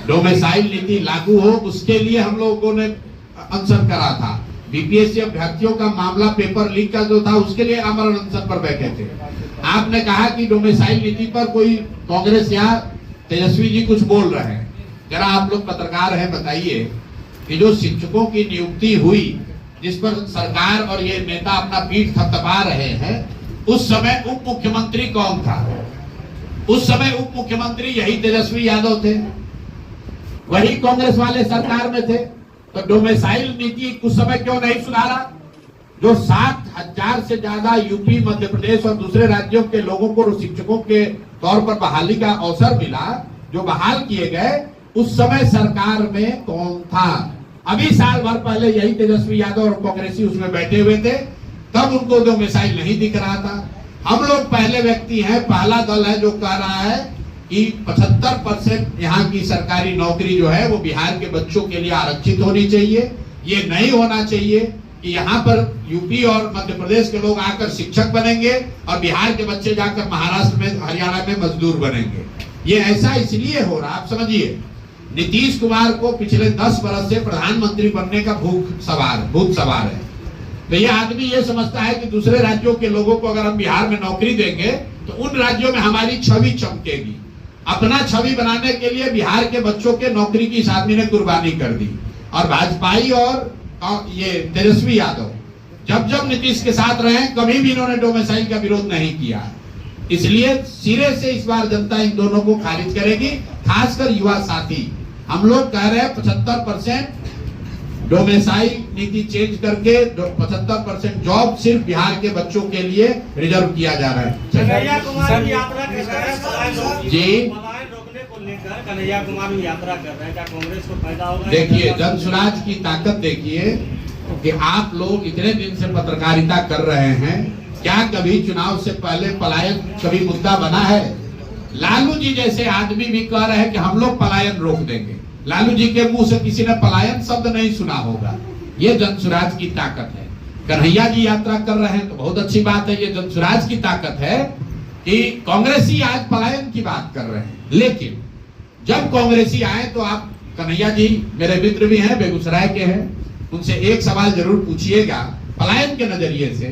डोमिसाइल नीति लागू हो उसके लिए हम लोगों ने अनशन करा था। बीपीएससी अभ्यर्थियों का मामला पेपर लीक का जो था उसके लिए आमरण अनशन पर बैठे थे। आपने कहा कि डोमिसाइल नीति पर कोई कांग्रेस या तेजस्वी जी कुछ बोल रहे हैं। जरा आप लोग पत्रकार हैं, बताइए कि जो शिक्षकों की नियुक्ति हुई, जिस पर सरकार और ये नेता अपना पीठ थपथपा रहे हैं, उस समय उप मुख्यमंत्री कौन था? उस समय उप मुख्यमंत्री यही तेजस्वी यादव थे, वही कांग्रेस वाले सरकार में थे। तो डोमिसाइल नीति कुछ समय क्यों नहीं सुधारा? जो 7,000 से ज्यादा यूपी, मध्य प्रदेश और दूसरे राज्यों के लोगों को शिक्षकों के तौर पर बहाली का अवसर मिला, जो बहाल किए गए, उस समय सरकार में कौन था? अभी साल भर पहले यही तेजस्वी यादव और कांग्रेसी उसमें बैठे हुए थे, तब उनको डोमिसाइल नहीं दिख रहा था। हम लोग पहले व्यक्ति हैं, पहला दल है जो कह रहा है कि 75% यहाँ की सरकारी नौकरी जो है वो बिहार के बच्चों के लिए आरक्षित होनी चाहिए। ये नहीं होना चाहिए कि यहाँ पर यूपी और मध्य प्रदेश के लोग आकर शिक्षक बनेंगे और बिहार के बच्चे जाकर महाराष्ट्र में, हरियाणा में मजदूर बनेंगे। ये ऐसा इसलिए हो रहा, आप समझिए, नीतीश कुमार को पिछले 10 वर्ष से प्रधानमंत्री बनने का भूत सवार है। तो ये आदमी ये समझता है कि दूसरे राज्यों के लोगों को अगर हम बिहार में नौकरी देंगे तो उन राज्यों में हमारी छवि चमकेगी। अपना छवि बनाने के लिए बिहार के बच्चों के नौकरी की इस आदमी ने कुर्बानी कर दी। और वाजपेयी और ये तेजस्वी यादव जब जब नीतीश के साथ रहे कभी भी इन्होंने डोमिसाइल का विरोध नहीं किया। इसलिए सिरे से इस बार जनता इन दोनों को खारिज करेगी, खासकर युवा साथी। हम लोग कह रहे हैं 75% डोमिसाइल नीति चेंज करके 75% जॉब सिर्फ बिहार के बच्चों के लिए रिजर्व किया जा रहा है। कन्हैया कुमार की यात्रा कर रहे हैं जी पलायन रोकने को लेकर कन्हैया कुमार की यात्रा कर रहे हैं, क्या कांग्रेस को फायदा होगा? देखिए जन स्वराज की ताकत देखिए कि आप लोग इतने दिन से पत्रकारिता कर रहे हैं, क्या कभी चुनाव से पहले पलायन कभी मुद्दा बना है? लालू जी जैसे आदमी भी कह रहे हैं कि हम लोग पलायन रोक देंगे। लालू जी के मुंह से किसी ने पलायन शब्द नहीं सुना होगा। ये जन स्वराज की ताकत है। कन्हैया जी यात्रा कर रहे हैं तो बहुत अच्छी बात है, ये जन स्वराज की ताकत है कि कांग्रेसी आज पलायन की बात कर रहे हैं। लेकिन जब कांग्रेसी आए तो आप कन्हैया जी मेरे मित्र भी हैं, बेगूसराय के हैं, उनसे एक सवाल जरूर पूछिएगा पलायन के नजरिए से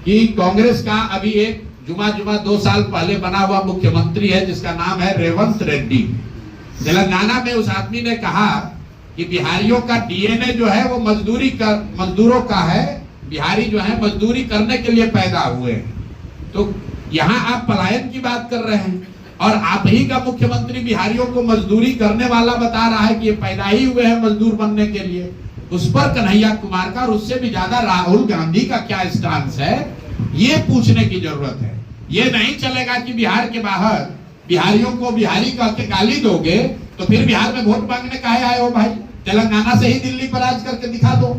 कि कांग्रेस का अभी एक जुमा 2 साल पहले बना हुआ मुख्यमंत्री है जिसका नाम है रेवंत रेड्डी। तेलंगाना में उस आदमी ने कहा कि बिहारियों का डीएनए जो है वो मजदूरों का है, बिहारी जो है मजदूरी करने के लिए पैदा हुए हैं। तो यहाँ आप पलायन की बात कर रहे हैं और आप ही का मुख्यमंत्री बिहारियों को मजदूरी करने वाला बता रहा है कि ये पैदा ही हुए हैं मजदूर बनने के लिए। उस पर कन्हैया कुमार का और उससे भी ज्यादा राहुल गांधी का क्या स्टांस है, ये पूछने की जरूरत है। ये नहीं चलेगा कि बिहार के बाहर बिहारियों को बिहारी कह के गाली दोगे तो फिर बिहार में वोट मांगने काहे आए हो भाई? तेलंगाना से ही दिल्ली पर राज करके दिखा दो।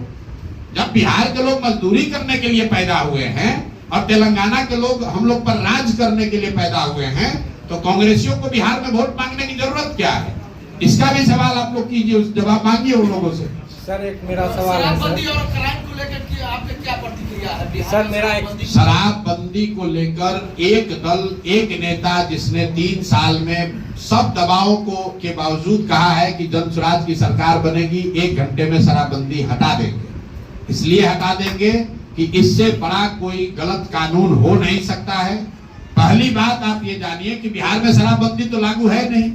जब बिहार के लोग मजदूरी करने के लिए पैदा हुए हैं और तेलंगाना के लोग हम लोग पर राज करने के लिए पैदा हुए हैं तो कांग्रेसियों को बिहार में वोट मांगने की जरूरत क्या है? इसका भी सवाल आप लोग कीजिए, उस जवाब मांगिए उन लोगों से। सर एक मेरा सवाल है शराबबंदी और क्राइम को लेकर की आपकी क्या प्रतिक्रिया है? सर मेरा एक शराबबंदी को लेकर एक दल, एक नेता जिसने 3 साल में सब दबावों को के बावजूद कहा है कि जन स्वराज की सरकार बनेगी, 1 घंटे में शराबबंदी हटा देंगे। इसलिए हटा देंगे कि इससे बड़ा कोई गलत कानून हो नहीं सकता है। पहली बात आप ये जानिए कि बिहार में शराबबंदी तो लागू है नहीं।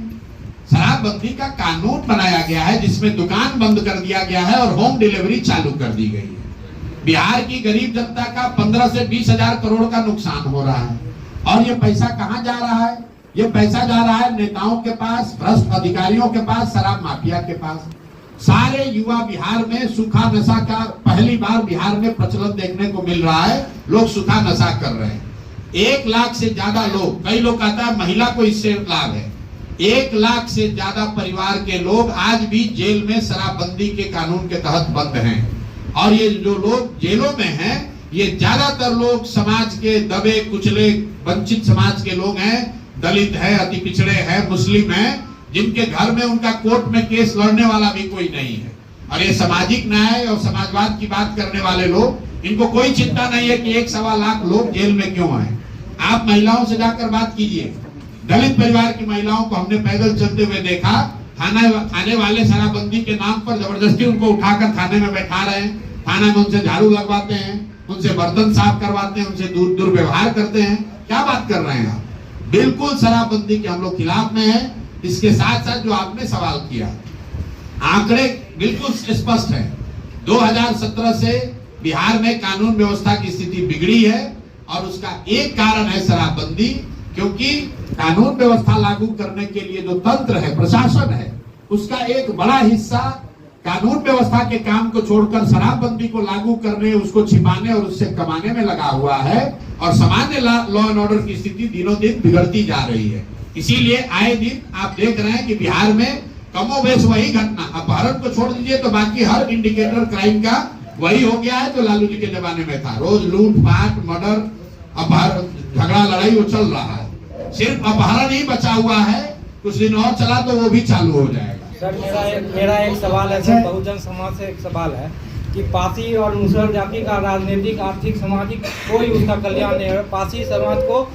शराबबंदी का कानून बनाया गया है जिसमें दुकान बंद कर दिया गया है और होम डिलीवरी चालू कर दी गई है। बिहार की गरीब जनता का 15 से 20 हजार करोड़ का नुकसान हो रहा है और ये पैसा कहां जा रहा है? ये पैसा जा रहा है नेताओं के पास, भ्रष्ट अधिकारियों के पास, शराब माफिया के पास। सारे युवा बिहार में सूखा नशा का पहली बार बिहार में प्रचलन देखने को मिल रहा है। लोग सूखा नशा कर रहे हैं। 1 लाख से ज्यादा लोग, कई लोग कहता है महिला को इससे लाभ है, 1 लाख से ज्यादा परिवार के लोग आज भी जेल में शराबबंदी के कानून के तहत बंद हैं। और ये जो लोग जेलों में हैं ये ज्यादातर लोग समाज के दबे कुचले वंचित समाज के लोग हैं, दलित है, अति पिछड़े हैं, मुस्लिम हैं, जिनके घर में उनका कोर्ट में केस लड़ने वाला भी कोई नहीं है। और ये सामाजिक न्याय और समाजवाद की बात करने वाले लोग, इनको कोई चिंता नहीं है कि 1-1.25 लाख लोग जेल में क्यों आए। आप महिलाओं से जाकर बात कीजिए। दलित परिवार की महिलाओं को हमने पैदल चलते हुए देखा, थाने वाले शराबबंदी के नाम पर जबरदस्ती उनको उठाकर थाने में बैठा रहे हैं, थाना में उनसे झाड़ू लगवाते हैं, उनसे बर्तन साफ करवाते हैं, उनसे दुर्व्यवहार करते हैं। क्या बात कर रहे हैं आप? बिल्कुल शराबबंदी के हम लोग खिलाफ में हैं। इसके साथ साथ जो आपने सवाल किया, आंकड़े बिल्कुल स्पष्ट है। 2017 से बिहार में कानून व्यवस्था की स्थिति बिगड़ी है और उसका एक कारण है शराबबंदी, क्योंकि कानून व्यवस्था लागू करने के लिए जो तंत्र है, प्रशासन है, उसका एक बड़ा हिस्सा कानून व्यवस्था के काम को छोड़कर शराबबंदी को लागू करने, उसको छिपाने और उससे कमाने में लगा हुआ है और सामान्य लॉ एंड ऑर्डर की स्थिति दिनों दिन बिगड़ती जा रही है। इसीलिए आए दिन आप देख रहे हैं कि बिहार में कमोबेश वही घटना, अपहरण को छोड़ दीजिए तो बाकी हर इंडिकेटर क्राइम का वही हो गया है जो लालू जी के जमाने में था। रोज लूट पाट, मर्डर, अपहरण, झगड़ा लड़ाई वो चल रहा है। सिर्फ अपहरण ही बचा हुआ है, कुछ दिन और चला तो वो भी चालू हो जाएगा। सर मेरा एक सवाल है सर, बहुजन समाज से एक सवाल है कि पासी और मुसहर जाति का राजनीतिक, आर्थिक, सामाजिक कोई उसका कल्याण नहीं है। पासी समाज को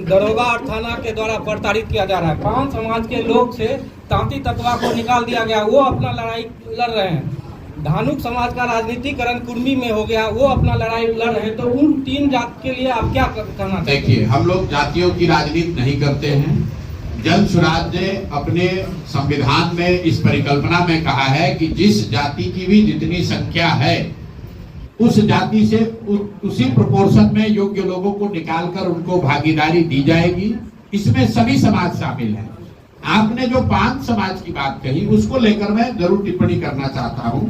दरोगा और थाना के द्वारा प्रताड़ित किया जा रहा है। 5 समाज के लोग से तांती तत्वा को निकाल दिया गया, वो अपना लड़ाई लड़ रहे हैं। धानुक समाज का राजनीतिकरण कुर्मी में हो गया, वो अपना लड़ाई लड़ रहे हैं। तो उन 3 जात के लिए आप क्या कहना चाहते हैं? देखिए, हम लोग जातियों की राजनीति नहीं करते हैं। जन स्वराज ने अपने संविधान में इस परिकल्पना में कहा है कि जिस जाति की भी जितनी संख्या है उस जाति से उसी प्रोपोर्शन में योग्य लोगों को निकालकर उनको भागीदारी दी जाएगी। इसमें सभी समाज शामिल हैं। आपने जो 5 समाज की बात कही उसको लेकर मैं जरूर टिप्पणी करना चाहता हूं।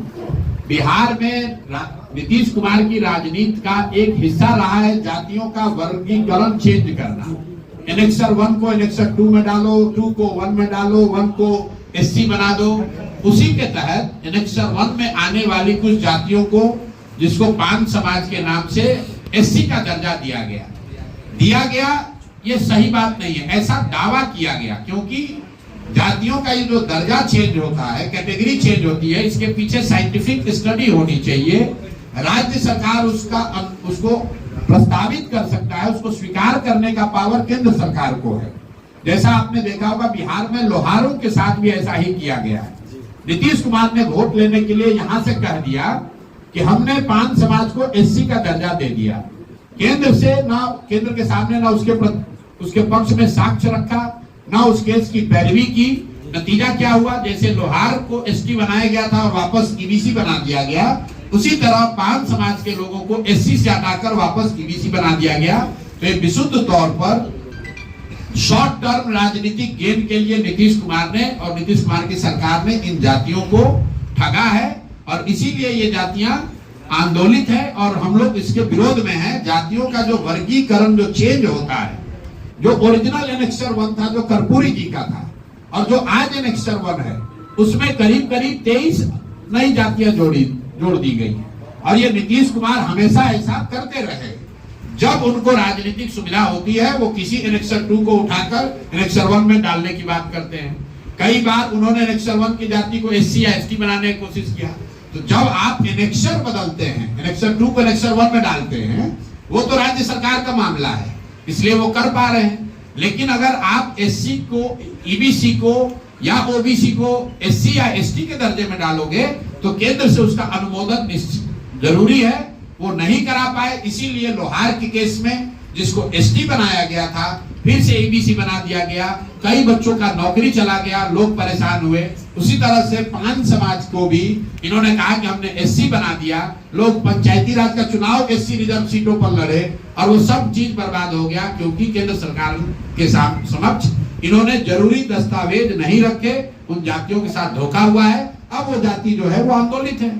बिहार में नीतीश कुमार की राजनीति का एक हिस्सा रहा है जातियों का वर्गीकरण चेंज करना। एनेक्सर 1 को एनेक्सर 2 में डालो, 2 को 1 में डालो, 1 को SC बना दो। उसी के तहत एनेक्सर 1 में आने वाली कुछ जातियों को, जिसको 5 समाज के नाम से SC का दर्जा दिया गया। ये सही बात नहीं है, ऐसा दावा किया गया, क्योंकि जातियों का ये जो दर्जा चेंज होता है, कैटेगरी चेंज होती है, इसके पीछे साइंटिफिक स्टडी होनी चाहिए। राज्य सरकार उसको प्रस्तावित कर सकता है, उसको स्वीकार करने का पावर केंद्र सरकार को है। जैसा आपने देखा होगा बिहार में लोहारों के साथ भी ऐसा ही किया गया है। नीतीश कुमार ने वोट लेने के लिए यहां से कह दिया कि हमने 5 समाज को SC का दर्जा दे दिया। केंद्र के सामने ना उसके पक्ष में साक्ष्य रखा, ना उस केस की पैरवी की। नतीजा क्या हुआ? जैसे लोहार को ST बनाया गया था और वापस EBC बना दिया गया, उसी तरह 5 समाज के लोगों को SC से हटाकर वापस EBC बना दिया गया। तो ये विशुद्ध तौर पर शॉर्ट टर्म राजनीतिक गेन के लिए नीतीश कुमार ने और नीतीश कुमार की सरकार ने इन जातियों को ठगा है, और इसीलिए ये जातियां आंदोलित है और हम लोग इसके विरोध में हैं। जातियों का जो वर्गीकरण जो चेंज होता है, जो ओरिजिनल एनेक्सर 1 था, जो कर्पूरी जी का था, और जो आज एनेक्सर 1 है, उसमें करीब 23 नई जातियां जोड़ दी गई हैं। और ये नीतीश कुमार हमेशा ऐसा करते रहे। जब उनको राजनीतिक सुविधा होती है वो किसी एनेक्सर 2 को उठाकर एनेक्सर 1 में डालने की बात करते हैं। कई बार उन्होंने एनेक्सर 1 की जाति को SC या ST बनाने की कोशिश किया। तो जब आप एनेक्सर बदलते हैं, एनेक्सर 2 को एनेक्सर 1 में डालते हैं, वो तो राज्य सरकार का मामला है, इसलिए वो कर पा रहे हैं। लेकिन अगर आप SC को, EBC को या OBC को SC या ST के दर्जे में डालोगे तो केंद्र से उसका अनुमोदन जरूरी है, वो नहीं करा पाए। इसीलिए लोहार के केस में जिसको ST बनाया गया था फिर से EBC बना दिया गया, कई बच्चों का नौकरी चला गया, लोग परेशान हुए। उसी तरह से 5 समाज को भी इन्होंने कहा कि हमने SC बना दिया, लोग पंचायती राज का चुनाव SC रिजर्व सीटों पर लड़े और वो सब चीज बर्बाद हो गया, क्योंकि केंद्र सरकार के समक्ष इन्होंने जरूरी दस्तावेज नहीं रखे, उन जातियों के साथ धोखा हुआ है। अब वो जाति जो है वो आंदोलित है।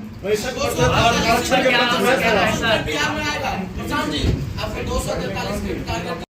क्या